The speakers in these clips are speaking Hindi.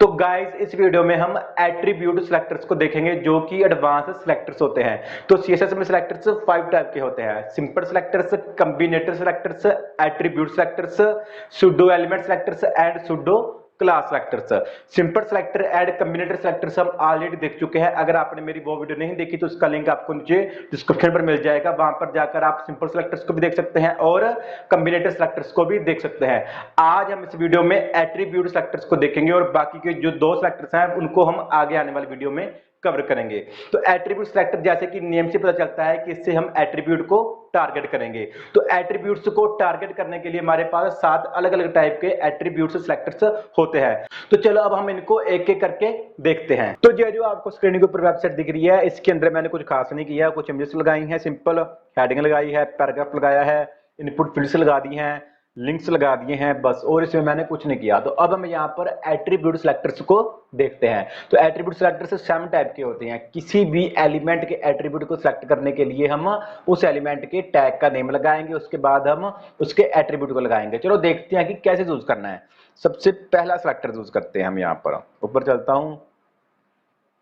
तो गाइस इस वीडियो में हम एट्रीब्यूट सिलेक्टर्स को देखेंगे जो कि एडवांस सिलेक्टर्स होते हैं। तो सीएसएस में सिलेक्टर्स 5 टाइप के होते हैं: simple selectors, combinator selectors, attribute selectors, pseudo element selectors and pseudo class selectors. Simple selector and combinator selectors हम ऑलरेडी देख चुके हैं। अगर आपने मेरी वो वीडियो नहीं देखी तो उसका लिंक आपको नीचे डिस्क्रिप्शन पर मिल जाएगा, वहां पर जाकर आप सिंपल सिलेक्टर्स को भी देख सकते हैं और कॉम्बिनेटर सिलेक्टर्स को भी देख सकते हैं। आज हम इस वीडियो में एट्रीब्यूट सिलेक्टर्स को देखेंगे और बाकी के जो दो सिलेक्टर्स हैं उनको हम आगे आने वाली वीडियो में कवर करेंगे। तो एट्रीब्यूट सिलेक्टर जैसे कि नेम से पता चलता है कि इससे हम एट्रीब्यूट को टारगेट करेंगे। तो एट्रीब्यूट्स को टारगेट करने के लिए हमारे पास 7 अलग अलग टाइप के एट्रीब्यूट सिलेक्टर्स होते हैं। तो चलो अब हम इनको एक एक करके देखते हैं। तो जो आपको स्क्रीन के ऊपर वेबसाइट दिख रही है, इसके अंदर मैंने कुछ खास नहीं किया, कुछ इमेजेस लगाई हैं, सिंपल हेडिंग लगाई है, पैराग्राफ लगाया है, इनपुट फील्ड्स लगा दी हैं, लिंक्स लगा दिए हैं बस, और इसमें मैंने कुछ नहीं किया। तो अब हम यहाँ पर एट्रीब्यूट सिलेक्टर्स को देखते हैं। तो एट्रीब्यूट सिलेक्टर्स 7 टाइप के होते हैं। किसी भी एलिमेंट के एट्रीब्यूट को सिलेक्ट करने के लिए हम उस एलिमेंट के टैग का नेम लगाएंगे, उसके बाद हम उसके एट्रीब्यूट को लगाएंगे। चलो देखते हैं कि कैसे यूज करना है। सबसे पहला सिलेक्टर यूज करते हैं हम। यहाँ पर ऊपर चलता हूं,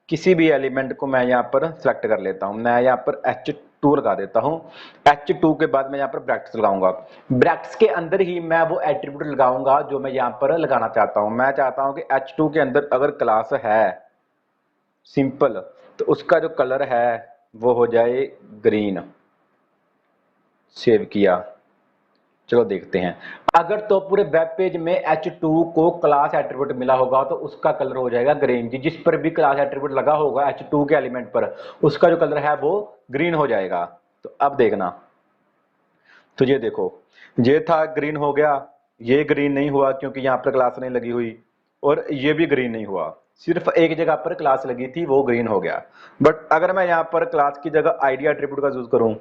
किसी भी एलिमेंट को मैं यहाँ पर सिलेक्ट कर लेता हूं। मैं यहाँ पर H2 लगा देता हूं। H2 के बाद मैं यहाँ पर ब्रैकेट्स लगाऊंगा। ब्रैकेट्स के अंदर ही मैं वो एट्रीब्यूट लगाऊंगा जो मैं यहाँ पर लगाना चाहता हूं। मैं चाहता हूं कि H2 के अंदर अगर क्लास है सिंपल, तो उसका जो कलर है वो हो जाए ग्रीन। सेव किया, चलो देखते हैं। अगर तो पूरे वेब पेज में H2 को क्लास एट्रीब्यूट मिला होगा तो उसका कलर हो जाएगा ग्रीन। जिस पर भी क्लास एट्रीब्यूट लगा होगा H2 के एलिमेंट पर, उसका जो कलर है वो ग्रीन हो जाएगा। तो अब देखना, तो ये देखो, ये था ग्रीन हो गया, ये ग्रीन नहीं हुआ क्योंकि यहाँ पर क्लास नहीं लगी हुई, और ये भी ग्रीन नहीं हुआ, सिर्फ एक जगह पर क्लास लगी थी वो ग्रीन हो गया। बट अगर मैं यहाँ पर क्लास की जगह आईडी एट्रीब्यूट का यूज करूं,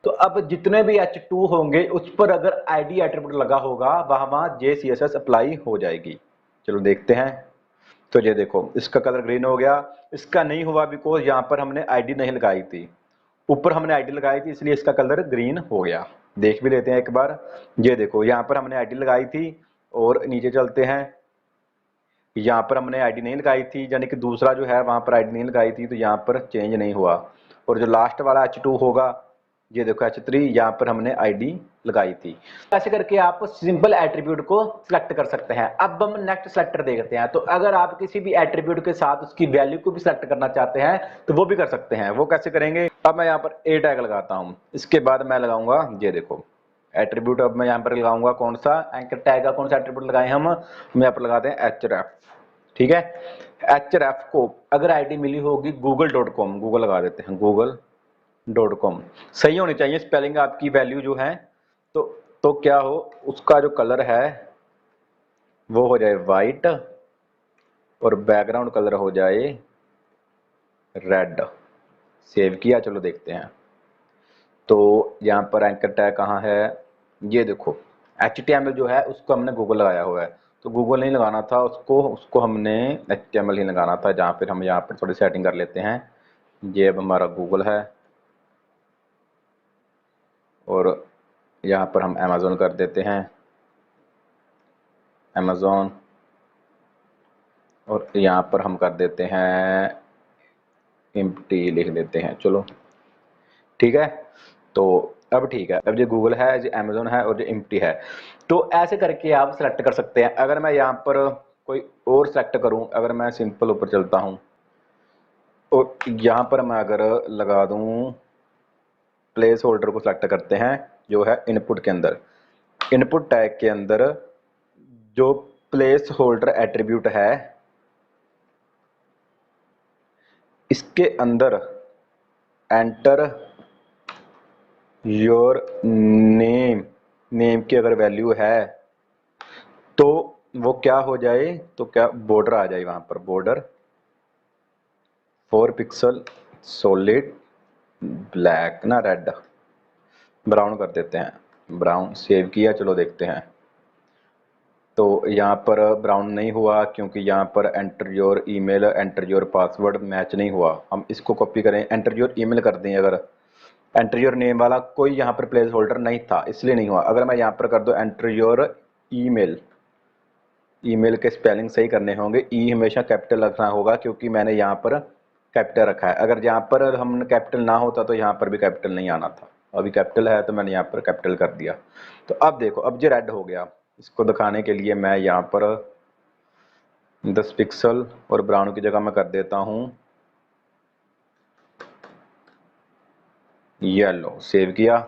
तो अब जितने भी H2 होंगे उस पर अगर आईडी एट्रीब्यूट लगा होगा वहां JCSS अप्लाई हो जाएगी। चलो देखते हैं। तो ये देखो, इसका कलर ग्रीन हो गया। इसका नहीं हुआ बिकॉज यहाँ पर हमने आईडी नहीं लगाई थी, ऊपर हमने आईडी लगाई थी, इसलिए इसका कलर ग्रीन हो गया। देख भी लेते हैं एक बार। ये देखो, यहाँ पर हमने आईडी लगाई थी, और नीचे चलते हैं, यहाँ पर हमने आईडी नहीं लगाई थी, यानी कि दूसरा जो है वहां पर आईडी नहीं लगाई थी, तो यहाँ पर चेंज नहीं हुआ। और जो लास्ट वाला H2 होगा, ये देखो H3, यहाँ पर हमने आईडी लगाई थी। ऐसे करके आप सिंपल एट्रीब्यूट को सिलेक्ट कर सकते हैं। अब हम नेक्स्ट सिलेक्टर देखते हैं। तो अगर आप किसी भी एट्रीब्यूट के साथ उसकी वैल्यू को भी सिलेक्ट करना चाहते हैं तो वो भी कर सकते हैं। वो कैसे करेंगे? अब मैं यहाँ पर ए टैग लगाता हूँ, इसके बाद मैं लगाऊंगा, ये देखो एट्रीब्यूट। अब मैं यहाँ पर लगाऊंगा कौन सा एंकर टैग का, कौन सा एट्रीब्यूट लगाए हम यहाँ पर लगाते हैं href। ठीक है, href को अगर आईडी मिली होगी google.com, गूगल लगा देते हैं, google.com सही होनी चाहिए स्पेलिंग आपकी, वैल्यू जो है। तो क्या हो, उसका जो कलर है वो हो जाए वाइट और बैकग्राउंड कलर हो जाए रेड। सेव किया, चलो देखते हैं। तो यहाँ पर एंकर टैग कहाँ है? ये देखो, HTML जो है उसको हमने गूगल लगाया हुआ है, तो गूगल नहीं लगाना था उसको हमने HTML ही लगाना था। जहाँ पर हम यहाँ पर थोड़ी सेटिंग कर लेते हैं। ये अब हमारा गूगल है, और यहाँ पर हम अमेज़न कर देते हैं, अमेज़न, और यहाँ पर हम कर देते हैं एम्प्टी, लिख देते हैं। चलो ठीक है, तो अब ठीक है। अब जो गूगल है, जो अमेज़न है, और जो एम्प्टी है, तो ऐसे करके आप सेलेक्ट कर सकते हैं। अगर मैं यहाँ पर कोई और सेलेक्ट करूँ, अगर मैं सिंपल ऊपर चलता हूँ और यहाँ पर मैं अगर लगा दूँ प्लेस होल्डर को सेलेक्ट करते हैं, जो है इनपुट के अंदर, इनपुट टैग के अंदर जो प्लेस होल्डर एट्रीब्यूट है, इसके अंदर एंटर योर नेम, नेम की अगर वैल्यू है तो वो क्या हो जाए, तो क्या बॉर्डर आ जाए, वहां पर बॉर्डर 4 पिक्सल सॉलिड ब्लैक ना रेड, ब्राउन कर देते हैं, ब्राउन। सेव किया, चलो देखते हैं। तो यहाँ पर ब्राउन नहीं हुआ क्योंकि यहाँ पर enter your email, enter your password match नहीं हुआ। हम इसको कॉपी करें, एंटर योर ईमेल कर दें। अगर एंटर योर नेम वाला कोई यहाँ पर प्लेस होल्डर नहीं था, इसलिए नहीं हुआ। अगर मैं यहाँ पर कर दूं एंटर योर ईमेल, ईमेल के स्पेलिंग सही करने होंगे, ई हमेशा कैपिटल रखना होगा क्योंकि मैंने यहाँ पर कैपिटल रखा है। अगर यहाँ पर हम कैपिटल ना होता तो यहाँ पर भी कैपिटल नहीं आना था, अभी कैपिटल है तो मैंने यहाँ पर कैपिटल कर दिया। तो अब देखो, अब जो रेड हो गया, इसको दिखाने के लिए मैं यहाँ पर 10 पिक्सल और ब्राउन की जगह मैं कर देता हूँ येलो। सेव किया,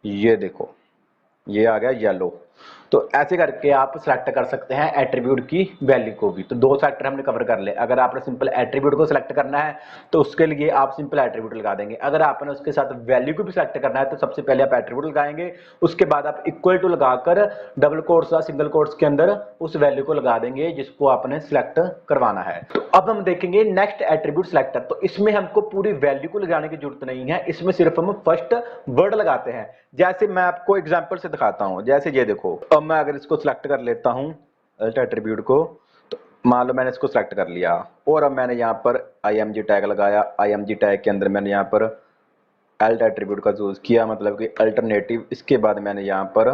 ये देखो ये आ गया येलो। तो ऐसे करके आप सिलेक्ट कर सकते हैं एट्रीब्यूट की वैल्यू को भी। तो दो सेक्टर हमने कवर कर ले। अगर आपने सिंपल एट्रीब्यूट को सिलेक्ट करना है तो उसके लिए आप सिंपल एट्रीब्यूट लगा देंगे। अगर आपने उसके साथ वैल्यू को भी सिलेक्ट करना है तो सबसे पहले आप एट्रीब्यूट लगाएंगे, उसके बाद आप इक्वल टू लगाकर डबल कोट्स या सिंगल कोट्स के अंदर उस वैल्यू को लगा देंगे जिसको आपने सिलेक्ट करवाना है। तो अब हम देखेंगे नेक्स्ट एट्रीब्यूट सिलेक्टर। तो इसमें हमको पूरी वैल्यू को लगाने की जरूरत नहीं है, इसमें सिर्फ हम फर्स्ट वर्ड लगाते हैं। जैसे मैं आपको एग्जांपल से दिखाता हूं, जैसे ये देखो, अब मैं अगर इसको सिलेक्ट कर लेता हूं अल्ट एट्रीब्यूट को, तो मान लो मैंने इसको सिलेक्ट कर लिया और अब मैंने यहां पर img टैग लगाया। img टैग के अंदर मैंने यहां पर अल्ट एट्रीब्यूट का यूज किया, मतलब कि अल्टरनेटिव। इसके बाद मैंने यहां पर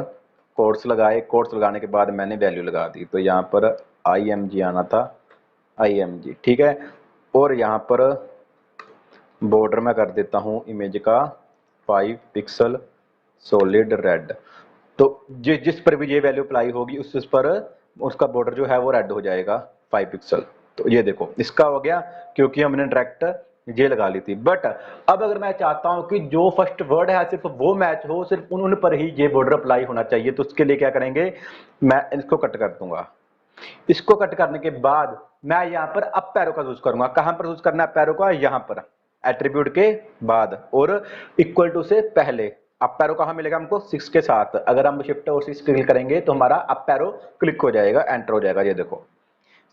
कोट्स लगाए, कोट्स लगाने के बाद मैंने वैल्यू लगा दी। तो यहां पर img आना था, img, ठीक है। और यहां पर बॉर्डर मैं कर देता हूं इमेज का 5 पिक्सल सॉलिड रेड। तो जिस पर भी ये वैल्यू अप्लाई होगी उस पर उसका बॉर्डर जो है वो रेड हो जाएगा 5 पिक्सल। तो ये देखो इसका हो गया क्योंकि हमने डायरेक्ट ये लगा ली थी। बट अब अगर मैं चाहता हूं कि जो फर्स्ट वर्ड है सिर्फ वो मैच हो, सिर्फ उन पर ही ये बॉर्डर अप्लाई होना चाहिए, तो उसके लिए क्या करेंगे, मैं इसको कट कर दूंगा। इसको कट करने के बाद मैं यहां पर अप एरो का यूज करूंगा। कहां पर यूज करना है अप एरो का, यहां पर एट्रीब्यूट के बाद और इक्वल टू से पहले। अप एरो कहां मिलेगा हमको, 6 के साथ। अगर हम शिफ्ट और 6 क्लिक करेंगे तो हमारा अप एरो क्लिक हो जाएगा, एंटर हो जाएगा। ये देखो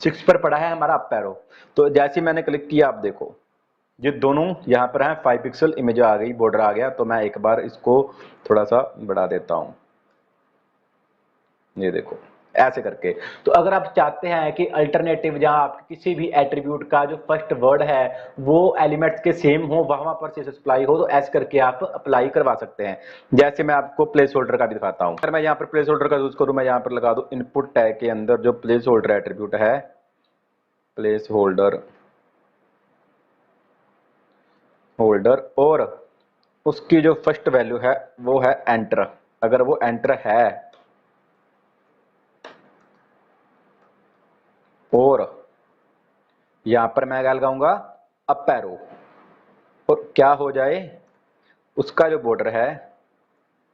6 पर पड़ा है हमारा अप एरो। तो जैसे मैंने क्लिक किया, आप देखो ये दोनों यहाँ पर है 5 पिक्सल इमेज आ गई, बॉर्डर आ गया। तो मैं एक बार इसको थोड़ा सा बढ़ा देता हूं, ये देखो ऐसे करके। तो अगर आप चाहते हैं कि अल्टरनेटिव जहां आप किसी भी एट्रीब्यूट का जो फर्स्ट वर्ड है वो एलिमेंट्स के सेम हो, वहां पर से अप्लाई हो, तो ऐसे करके आप अप्लाई करवा सकते हैं। जैसे मैं आपको प्लेस होल्डर का भी दिखाता हूं। अगर मैं यहाँ पर प्लेस होल्डर का यूज करूं, मैं यहाँ पर लगा दूं इनपुट टैग के अंदर जो प्लेस होल्डर एट्रीब्यूट है, प्लेस होल्डर और उसकी जो फर्स्ट वैल्यू है वो है एंटर। अगर वो एंटर है और यहां पर मैं क्या लगाऊंगा अप एरो, और क्या हो जाए, उसका जो बॉर्डर है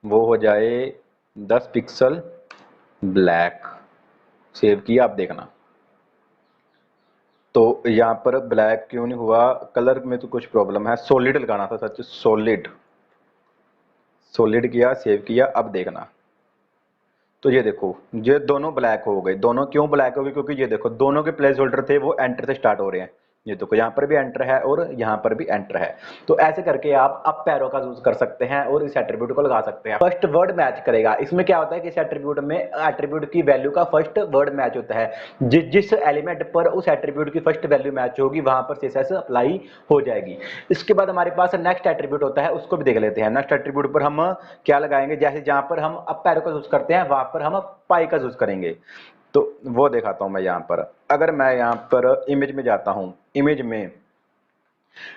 वो हो जाए 10 पिक्सल ब्लैक। सेव किया, आप देखना। तो यहां पर ब्लैक क्यों नहीं हुआ, कलर में तो कुछ प्रॉब्लम है, सॉलिड लगाना था, सच सॉलिड। सॉलिड किया, सेव किया, अब देखना। तो ये देखो ये दोनों ब्लैक हो गए। दोनों क्यों ब्लैक हो गए, क्योंकि ये देखो दोनों के प्लेस होल्डर थे वो एंटर से स्टार्ट हो रहे हैं। ये देखो यहाँ पर भी एंटर है और यहाँ पर भी एंटर है। तो ऐसे करके आप अप एरो का यूज कर सकते हैं और इस एट्रीब्यूट को लगा सकते हैं। फर्स्ट वर्ड मैच करेगा। इसमें क्या होता है कि इस एट्रीब्यूट में एट्रीब्यूट की वैल्यू का फर्स्ट वर्ड मैच होता है। जिस एलिमेंट पर उस एट्रीब्यूट की फर्स्ट वैल्यू मैच होगी वहां पर सीएसएस अप्लाई हो जाएगी। इसके बाद हमारे पास नेक्स्ट एट्रीब्यूट होता है, उसको भी देख लेते हैं। नेक्स्ट एट्रीब्यूट पर हम क्या लगाएंगे, जैसे जहां पर हम अप एरो का यूज करते हैं वहां पर हम पाई का यूज करेंगे। तो वो दिखाता हूं मैं यहां पर। अगर मैं यहां पर इमेज में जाता हूं, इमेज में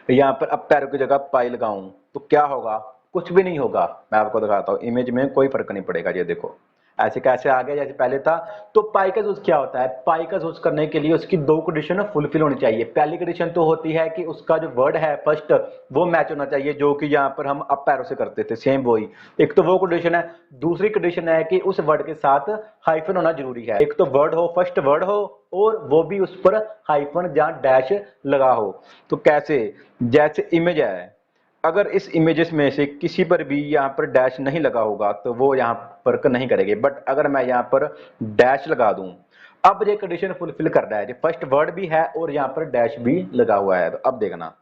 यहां पर अप एरो की जगह पाई लगाऊं तो क्या होगा, कुछ भी नहीं होगा। मैं आपको दिखाता हूं, इमेज में कोई फर्क नहीं पड़ेगा। ये देखो ऐसे कैसे आ गया जैसे पहले था। तो पाई का यूज क्या होता है, पाई का यूज करने के लिए उसकी दो कंडीशन फुलफिल होनी चाहिए। पहली कंडीशन तो होती है कि उसका जो वर्ड है फर्स्ट वो मैच होना चाहिए, जो कि यहाँ पर हम अप एरो से करते थे, सेम वही। एक तो वो कंडीशन है। दूसरी कंडीशन है कि उस वर्ड के साथ हाइफन होना जरूरी है। एक तो वर्ड हो, फर्स्ट वर्ड हो, और वो भी उस पर हाइफन या डैश लगा हो। तो कैसे, जैसे इमेज है, अगर इस इमेजेस में से किसी पर भी यहाँ पर डैश नहीं लगा होगा तो वो यहाँ पर नहीं करेंगे। बट अगर मैं यहाँ पर डैश लगा दूं, अब ये कंडीशन फुलफिल कर रहा है, फर्स्ट वर्ड भी है और यहाँ पर डैश भी लगा हुआ है। तो अब देखना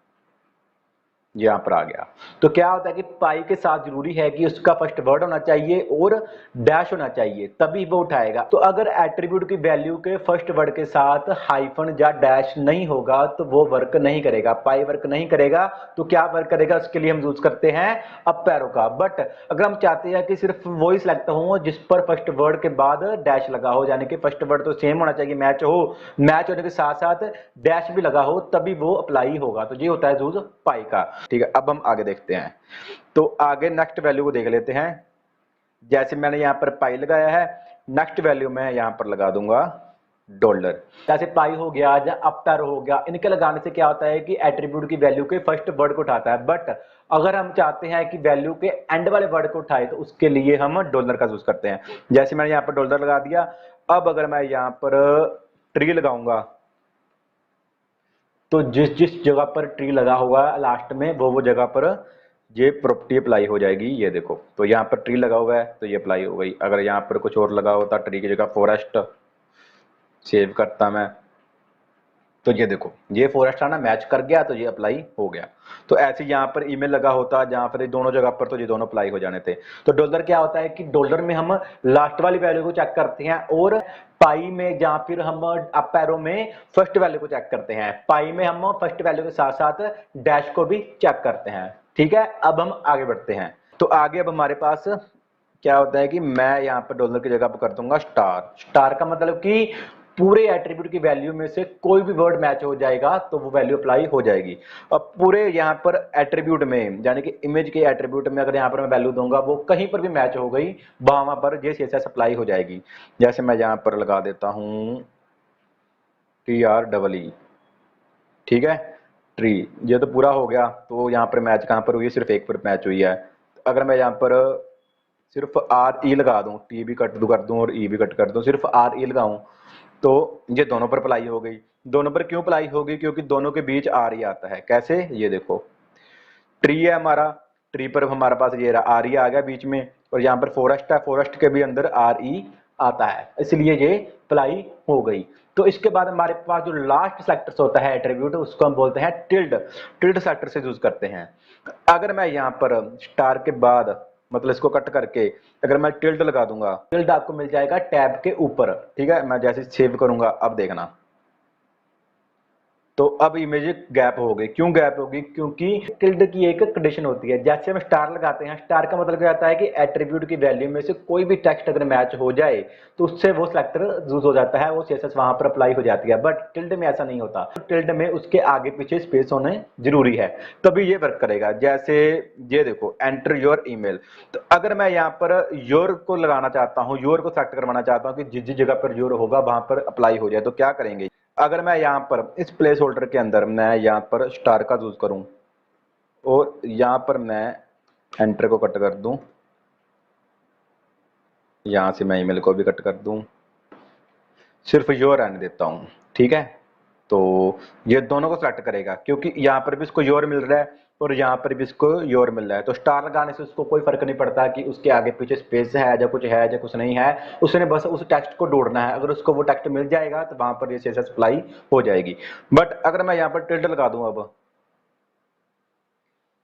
यहाँ पर आ गया। तो क्या होता है कि पाई के साथ जरूरी है कि उसका फर्स्ट वर्ड होना चाहिए और डैश होना चाहिए, तभी वो उठाएगा। तो अगर एट्रीब्यूट की वैल्यू के फर्स्ट वर्ड के साथ हाइफन या डैश नहीं होगा तो वो वर्क नहीं करेगा, पाई वर्क नहीं करेगा। तो क्या वर्क करेगा, उसके लिए हम यूज करते हैं अप एरो का। बट अगर हम चाहते हैं कि सिर्फ वो ही सिलेक्ट हो जिस पर फर्स्ट वर्ड के बाद डैश लगा हो, यानी कि फर्स्ट वर्ड तो सेम होना चाहिए, मैच हो, मैच होने के साथ साथ डैश भी लगा हो, तभी वो अप्लाई होगा। तो ये होता है यूज पाई का। ठीक है, अब हम आगे देखते हैं। तो आगे नेक्स्ट वैल्यू को देख लेते हैं। जैसे मैंने यहां पर पाई लगाया है, नेक्स्ट वैल्यू मैं यहां पर लगा दूंगा डॉलर। जैसे पाई हो गया या अप एरो हो गया, इनके लगाने से क्या होता है कि एट्रीब्यूट की वैल्यू के फर्स्ट वर्ड को उठाता है। बट अगर हम चाहते हैं कि वैल्यू के एंड वाले वर्ड को उठाए तो उसके लिए हम डॉलर का यूज करते हैं। जैसे मैंने यहां पर डॉलर लगा दिया। अब अगर मैं यहां पर ट्री लगाऊंगा तो जिस जिस जगह पर ट्री लगा होगा लास्ट में वो जगह पर ये प्रॉपर्टी अप्लाई हो जाएगी। ये देखो, तो यहाँ पर ट्री लगा हुआ है तो ये अप्लाई हो गई। अगर यहाँ पर कुछ और लगा होता, ट्री की जगह फॉरेस्ट सेव करता मैं, तो ये देखो ये फॉरेस्ट आना मैच कर गया, तो ये अप्लाई हो गया। तो ऐसे यहाँ पर ईमेल लगा होता जहाँ पर दोनों जगह पर, तो ये दोनों अप्लाई हो जाने थे। तो डॉलर क्या होता है कि डॉलर में हम लास्ट वाली वैल्यू को चेक करते हैं और पाई में या फिर हम अप एरो में फर्स्ट वैल्यू को चेक करते हैं। पाई में हम फर्स्ट वैल्यू के साथ साथ डैश को भी चेक करते हैं। ठीक है, अब हम आगे बढ़ते हैं। तो आगे अब हमारे पास क्या होता है कि मैं यहाँ पर डॉलर की जगह पर कर दूंगा स्टार। स्टार का मतलब कि पूरे एट्रीब्यूट की वैल्यू में से कोई भी वर्ड मैच हो जाएगा तो वो वैल्यू अप्लाई हो जाएगी। अब पूरे यहाँ पर एट्रीब्यूट में, यानी कि इमेज के एट्रीब्यूट में अगर यहाँ पर मैं वैल्यू दूंगा वो कहीं पर भी मैच हो गई, वहां पर ये CSS अप्लाई हो जाएगी। जैसे मैं यहाँ पर लगा देता हूँ TREE। ठीक है, ट्री, ये तो पूरा हो गया। तो यहाँ पर मैच कहाँ पर हुई, सिर्फ एक पर मैच हुई है। अगर मैं यहाँ पर सिर्फ RE लगा दूं, T भी कट कर दूं और E भी कट कर दूं, सिर्फ RE लगाऊं, तो ये दोनों पर अप्लाई हो गई। दोनों पर क्यों अप्लाई होगी, क्योंकि दोनों के बीच RE आता है। कैसे, ये देखो ट्री है हमारा, ट्री पर हमारे पास ये RE आ गया बीच में, और यहाँ पर फॉरेस्ट है, फॉरेस्ट के भी अंदर RE आता है, इसलिए ये अप्लाई हो गई। तो इसके बाद हमारे पास जो लास्ट सेलेक्टर्स होता है एट्रीब्यूट, उसको हम बोलते हैं टिल्ड। टिल्ड सेलेक्टर से यूज करते हैं। अगर मैं यहाँ पर स्टार के बाद, मतलब इसको कट करके अगर मैं टिल्ड लगा दूंगा, टिल्ड आपको मिल जाएगा टैब के ऊपर। ठीक है, मैं जैसे सेव करूंगा, अब देखना, तो अब इमेज गैप हो गई। क्यों गैप होगी, क्योंकि टिल्ड की एक कंडीशन होती है। जैसे हम स्टार लगाते हैं, स्टार का मतलब क्या होता है कि एट्रीब्यूट की वैल्यू में से कोई भी टेक्स्ट अगर मैच हो जाए तो उससे वो सिलेक्टर यूज हो जाता है, वो CSS वहां पर अप्लाई हो जाती है। बट टिल्ड में ऐसा नहीं होता, टिल्ड में उसके आगे पीछे स्पेस होने जरूरी है, तभी ये वर्क करेगा। जैसे ये देखो, एंटर योर ईमेल, तो अगर मैं यहाँ पर योर को लगाना चाहता हूँ, योर को सेलेक्ट करवाना चाहता हूँ कि जिस जिस जगह पर योर होगा वहां पर अप्लाई हो जाए, तो क्या करेंगे, अगर मैं यहाँ पर इस प्लेस होल्डर के अंदर मैं यहाँ पर स्टार का यूज करूं और यहाँ पर मैं एंटर को कट कर दूं, यहाँ से मैं ईमेल को भी कट कर दूं, सिर्फ योर रहने देता हूं। ठीक है, तो ये दोनों को सेलेक्ट करेगा, क्योंकि यहाँ पर भी इसको योर मिल रहा है और यहाँ पर भी इसको योर मिल रहा है। तो स्टार लगाने से उसको कोई फर्क नहीं पड़ता कि उसके आगे पीछे स्पेस है या कुछ नहीं है, उसने बस उस टेक्स्ट को ढूंढना है। अगर उसको वो टेक्स्ट मिल जाएगा तो वहां पर ये CSS अप्लाई हो जाएगी। बट अगर मैं यहाँ पर टिल्ड लगा दूं, अब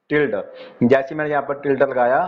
टिल्ड, जैसे मैंने यहाँ पर टिल्ड लगाया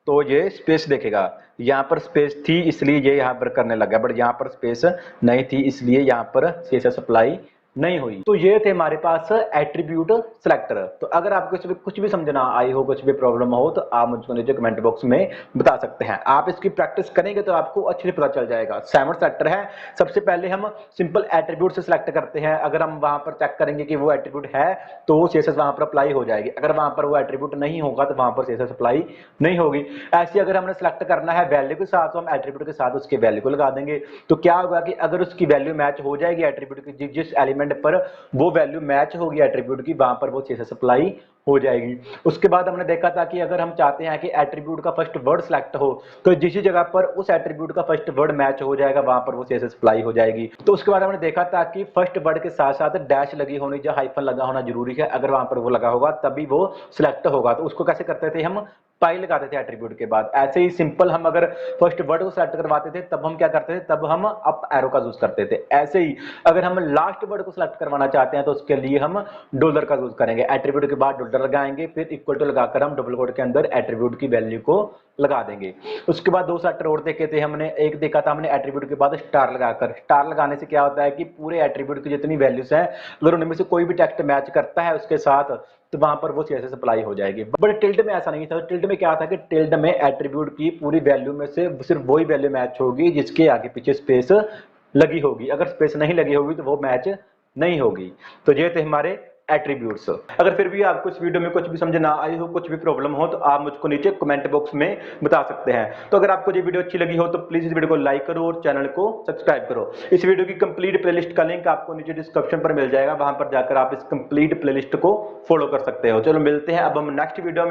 तो ये स्पेस देखेगा। यहाँ पर स्पेस थी इसलिए ये यहाँ पर करने लगा, बट यहाँ पर स्पेस नहीं थी इसलिए यहाँ पर CSS अप्लाई नहीं हुई। तो ये थे हमारे पास एट्रीब्यूट सिलेक्टर। तो अगर आपको कुछ भी समझना आई हो, कुछ भी प्रॉब्लम हो, तो आप मुझको नीचे कमेंट बॉक्स में बता सकते हैं। आप इसकी प्रैक्टिस करेंगे तो आपको अच्छे से पता चल जाएगा। 7 सेलेक्टर है। सबसे पहले हम सिंपल एट्रीब्यूट से सिलेक्ट करते हैं। अगर हम वहां पर चेक करेंगे कि वो एट्रीब्यूट है तो CSS वहां पर अप्लाई हो जाएगी। अगर वहां पर वो एट्रीब्यूट नहीं होगा तो वहां पर CSS अप्लाई नहीं होगी। ऐसे अगर हमने सिलेक्ट करना है वैल्यू के साथ, तो हम एट्रीब्यूट के साथ उसके वैल्यू को लगा देंगे। तो क्या होगा कि अगर उसकी वैल्यू मैच हो जाएगी एट्रीब्यूट की, जिस एलिमेंट पर वो वैल्यू मैच होगी एट्रीब्यूट की, वहां पर वो CSS अप्लाई हो जाएगी। उसके बाद हमने देखा था कि अगर हम चाहते हैं कि एट्रीब्यूट का फर्स्ट वर्ड सिलेक्ट हो तो जिस जगह पर उस एट्रीब्यूट का फर्स्ट वर्ड मैच हो जाएगा वहां पर वो CSS अप्लाई हो जाएगी। तो उसके बाद हमने देखा था कि फर्स्ट वर्ड के साथ साथ डैश लगी होनी या हाइफन लगा होना जरूरी है। अगर वहां पर वो लगा होगा तभी वो सिलेक्ट होगा। तो उसको कैसे करते थे हम, पाई लगाते थे एट्रीब्यूट के बाद। ऐसे ही सिंपल हम अगर फर्स्ट वर्ड को सेलेक्ट करवाते थे तब हम क्या करते थे, तब हम अप एरो का यूज करते थे। ऐसे ही अगर हम लास्ट वर्ड को सिलेक्ट करवाना चाहते हैं तो उसके लिए हम डॉलर का यूज करेंगे। एट्रीब्यूट के बाद डॉलर लगाएंगे, फिर इक्वल टू लगाकर हम डबल कोट के अंदर एट्रीब्यूट की वैल्यू को लगा देंगे। उसके बाद दो सेक्टर और देखे थे हमने, एक देखा था हमने एट्रीब्यूट के बाद स्टार लगाकर। स्टार लगाने से क्या होता है कि पूरे एट्रीब्यूट की जितनी वैल्यूज हैं अगर उनमें से कोई भी टेक्स्ट मैच करता है उसके साथ तो वहां पर वो सीएसएस अप्लाई हो जाएगी। बट टिल्ड में ऐसा नहीं था। टिल्ड में क्या था कि टिल्ड में एट्रीब्यूट की पूरी वैल्यू में से सिर्फ वही वैल्यू मैच होगी जिसके आगे पीछे स्पेस लगी होगी। अगर स्पेस नहीं लगी होगी तो वो मैच नहीं होगी। तो ये थे हमारे एट्रीब्यूट्स। अगर फिर भी आपको इस वीडियो में कुछ भी समझ ना आई हो, कुछ भी प्रॉब्लम हो, तो आप मुझको नीचे कमेंट बॉक्स में बता सकते हैं। तो अगर आपको ये वीडियो अच्छी लगी हो तो प्लीज इस वीडियो को लाइक करो और चैनल को सब्सक्राइब करो। इस वीडियो की कंप्लीट प्लेलिस्ट का लिंक आपको नीचे डिस्क्रिप्शन पर मिल जाएगा, वहां पर जाकर आप इस कंप्लीट प्लेलिस्ट को फॉलो कर सकते हो। चलो मिलते हैं अब हम नेक्स्ट वीडियो में।